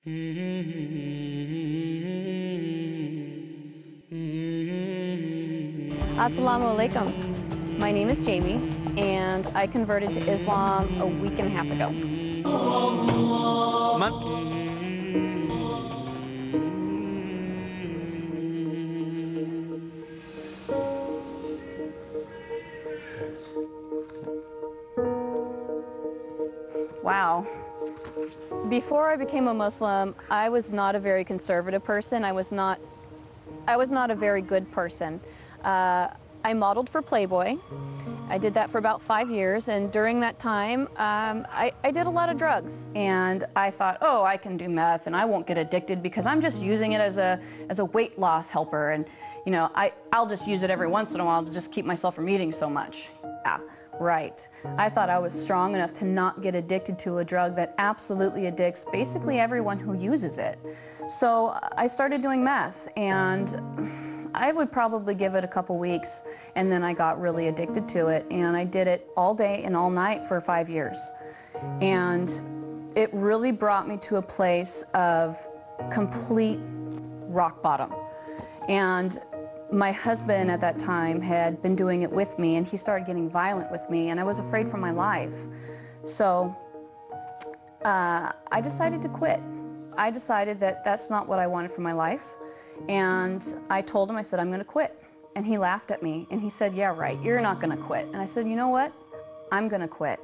Assalamu alaikum. My name is Jamie, and I converted to Islam a week and a half ago. Wow. Before I became a Muslim, I was not a very conservative person. I was not a very good person. I modeled for Playboy. I did that for about 5 years, and during that time, I did a lot of drugs. And I thought, oh, I can do meth, and I won't get addicted because I'm just using it as a weight loss helper, and you know, I'll just use it every once in a while to just keep myself from eating so much. Yeah, right. I thought I was strong enough to not get addicted to a drug that absolutely addicts basically everyone who uses it. So I started doing meth, and I would probably give it a couple weeks, and then I got really addicted to it, and I did it all day and all night for 5 years. And it really brought me to a place of complete rock bottom. And my husband at that time had been doing it with me, and he started getting violent with me, and I was afraid for my life. So I decided to quit. I decided that that's not what I wanted for my life. And I told him, I said, I'm going to quit. And he laughed at me, and he said, yeah, right, you're not going to quit. And I said, you know what? I'm going to quit.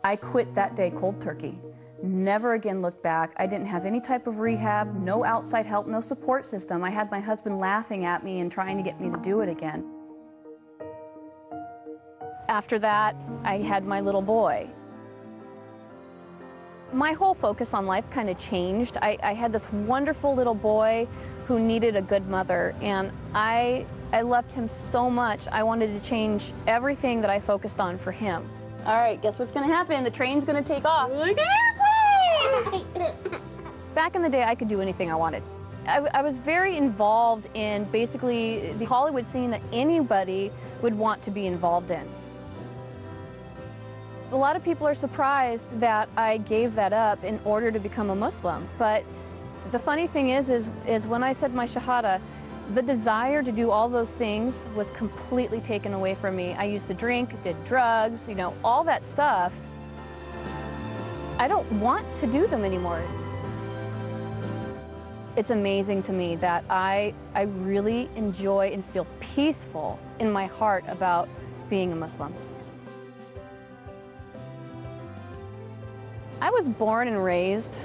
I quit that day cold turkey. Never again looked back. I didn't have any type of rehab, no outside help, no support system. I had my husband laughing at me and trying to get me to do it again. After that, I had my little boy. My whole focus on life kind of changed. I had this wonderful little boy who needed a good mother, and I loved him so much. I wanted to change everything that I focused on for him. All right, guess what's going to happen? The train's going to take off. Like an airplane! Back in the day, I could do anything I wanted. I was very involved in basically the Hollywood scene that anybody would want to be involved in. A lot of people are surprised that I gave that up in order to become a Muslim. But the funny thing is when I said my Shahada, the desire to do all those things was completely taken away from me. I used to drink, did drugs, you know, all that stuff. I don't want to do them anymore. It's amazing to me that I really enjoy and feel peaceful in my heart about being a Muslim. I was born and raised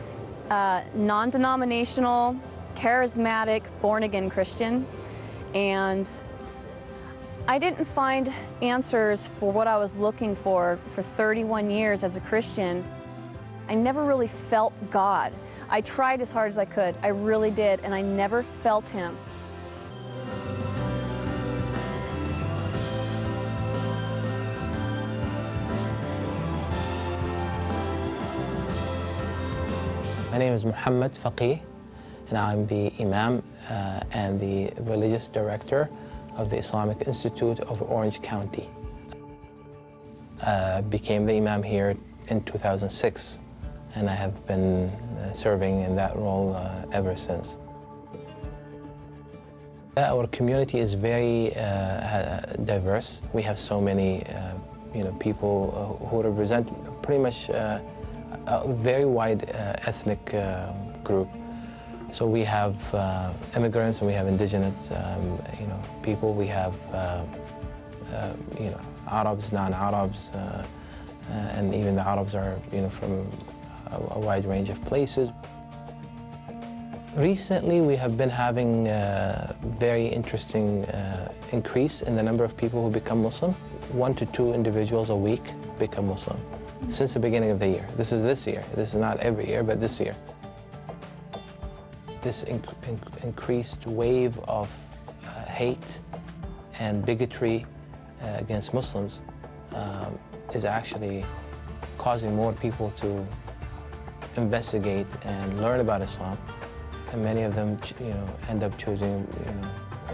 non-denominational, charismatic, born-again Christian, and I didn't find answers for what I was looking for 31 years as a Christian. I never really felt God. I tried as hard as I could, I really did, and I never felt Him. My name is Muhammad Faqih, and I'm the Imam and the Religious Director of the Islamic Institute of Orange County. Became the Imam here in 2006, and I have been serving in that role ever since. Our community is very diverse. We have so many people who represent pretty much a very wide ethnic group. So we have immigrants, and we have indigenous, people. We have, Arabs, non-Arabs, and even the Arabs are, from a wide range of places. Recently, we have been having a very interesting increase in the number of people who become Muslim. 1 to 2 individuals a week become Muslim since the beginning of the year. This is this year. This is not every year, but this year. This increased wave of hate and bigotry against Muslims is actually causing more people to investigate and learn about Islam, and many of them, end up choosing,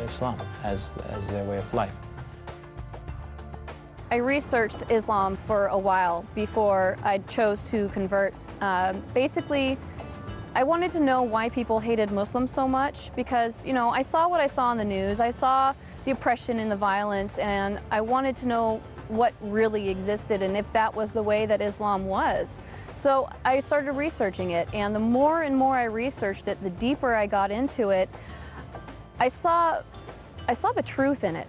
Islam as their way of life. I researched Islam for a while before I chose to convert. Basically, I wanted to know why people hated Muslims so much because, you know, I saw what I saw on the news. I saw the oppression and the violence, and I wanted to know what really existed and if that was the way that Islam was. So I started researching it, and the more and more I researched it, the deeper I got into it, I saw the truth in it.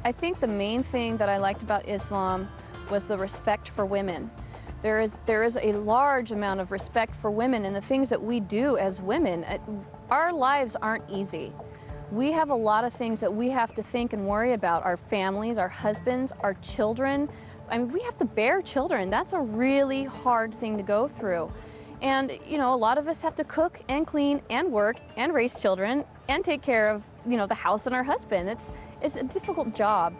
I think the main thing that I liked about Islam was the respect for women. There is a large amount of respect for women and the things that we do as women. Our lives aren't easy. We have a lot of things that we have to think and worry about. Our families, our husbands, our children. I mean, we have to bear children. That's a really hard thing to go through. And, you know, a lot of us have to cook and clean and work and raise children and take care of, you know, the house and our husband. It's a difficult job.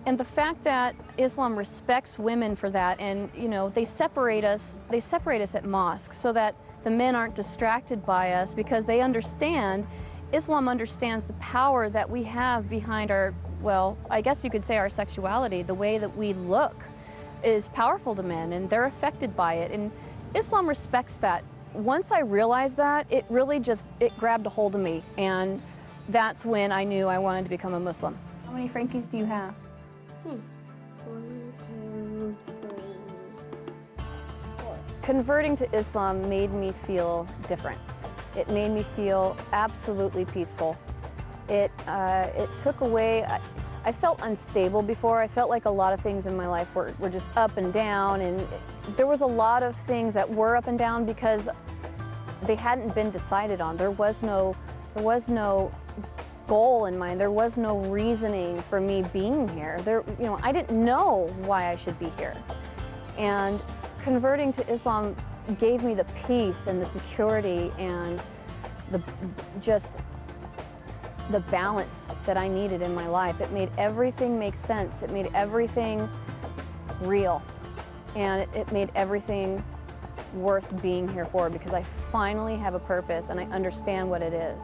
And the fact that Islam respects women for that, and, you know, they separate us at mosque so that the men aren't distracted by us, because they understand, Islam understands the power that we have behind our, well, I guess you could say our sexuality. The way that we look is powerful to men, and they're affected by it. And Islam respects that. Once I realized that, it really it grabbed a hold of me, and that's when I knew I wanted to become a Muslim. How many Frankies do you have? 1, 2, 3, 4. Converting to Islam made me feel different. It made me feel absolutely peaceful. It took away, I felt unstable before. I felt like a lot of things in my life were just up and down, and there was a lot of things that were up and down because they hadn't been decided on. There was no goal in mind. There was no reasoning for me being here. You know, I didn't know why I should be here. And converting to Islam gave me the peace and the security and the balance that I needed in my life. It made everything make sense. It made everything real. And it made everything worth being here for, because I finally have a purpose and I understand what it is.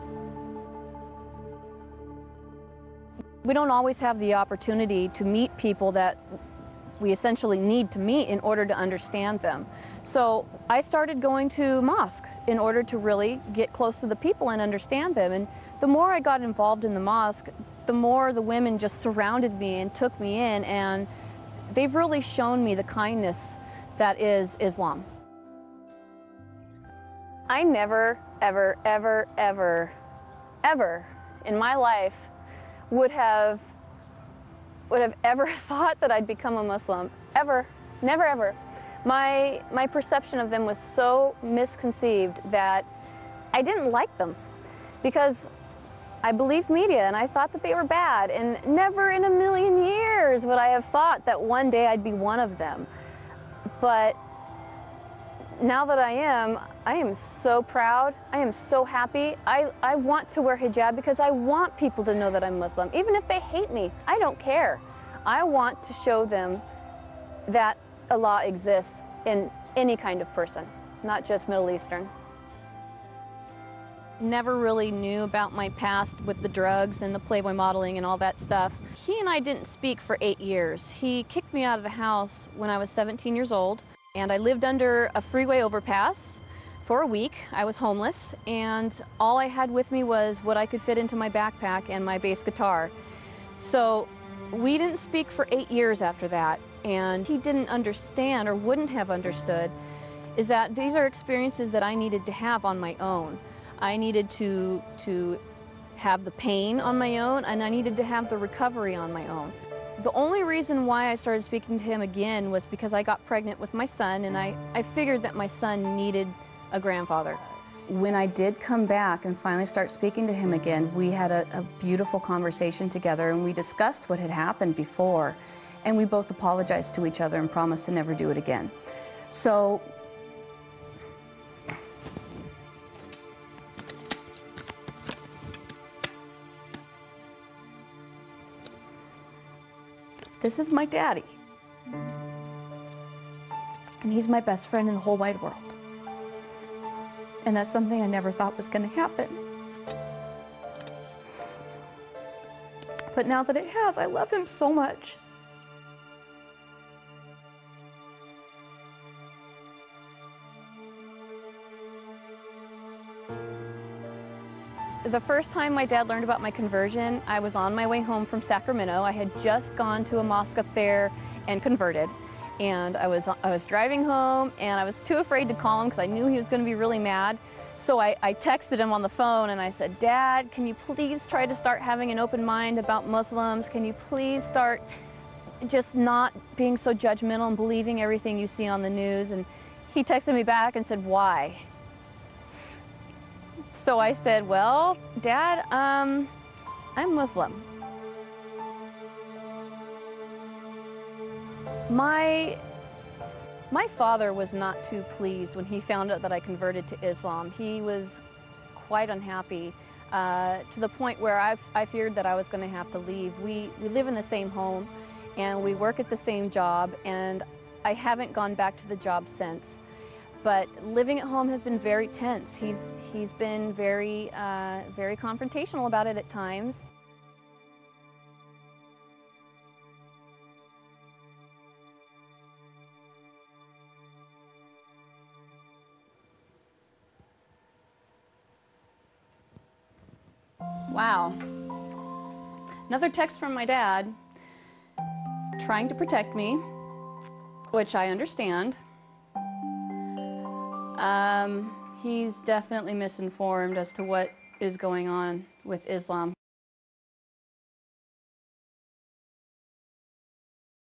We don't always have the opportunity to meet people that we essentially need to meet in order to understand them. So I started going to mosque in order to really get close to the people and understand them. And the more I got involved in the mosque, the more the women just surrounded me and took me in, and they've really shown me the kindness that is Islam. I never, ever, ever, ever, ever in my life would have ever thought that I'd become a Muslim. Ever. Never, ever. My perception of them was so misconceived that I didn't like them, because I believed media and I thought that they were bad, and never in a million years would I have thought that one day I'd be one of them. But now that I am so proud. I am so happy. I want to wear hijab because I want people to know that I'm Muslim. Even if they hate me, I don't care. I want to show them that Allah exists in any kind of person, not just Middle Eastern. Never really knew about my past with the drugs and the Playboy modeling and all that stuff. He and I didn't speak for 8 years. He kicked me out of the house when I was 17 years old, and I lived under a freeway overpass for a week. I was homeless, and all I had with me was what I could fit into my backpack and my bass guitar. So we didn't speak for 8 years after that, and he didn't understand, or wouldn't have understood, is that these are experiences that I needed to have on my own. I needed to have the pain on my own, and I needed to have the recovery on my own. The only reason why I started speaking to him again was because I got pregnant with my son, and I figured that my son needed a grandfather. When I did come back and finally start speaking to him again, we had a beautiful conversation together, and we discussed what had happened before, and we both apologized to each other and promised to never do it again. So this is my daddy, and he's my best friend in the whole wide world. And that's something I never thought was going to happen. But now that it has, I love him so much. The first time my dad learned about my conversion, I was on my way home from Sacramento. I had just gone to a mosque up there and converted. And I was driving home, and I was too afraid to call him because I knew he was going to be really mad. So I texted him on the phone and I said, "Dad, can you please try to start having an open mind about Muslims? Can you please start just not being so judgmental and believing everything you see on the news?" And he texted me back and said, "Why?" So I said, "Well, Dad, I'm Muslim." My father was not too pleased when he found out that I converted to Islam. He was quite unhappy to the point where I feared that I was going to have to leave. We live in the same home and we work at the same job, and I haven't gone back to the job since. But living at home has been very tense. He's been very confrontational about it at times. Wow. Another text from my dad trying to protect me, which I understand. He's definitely misinformed as to what is going on with Islam.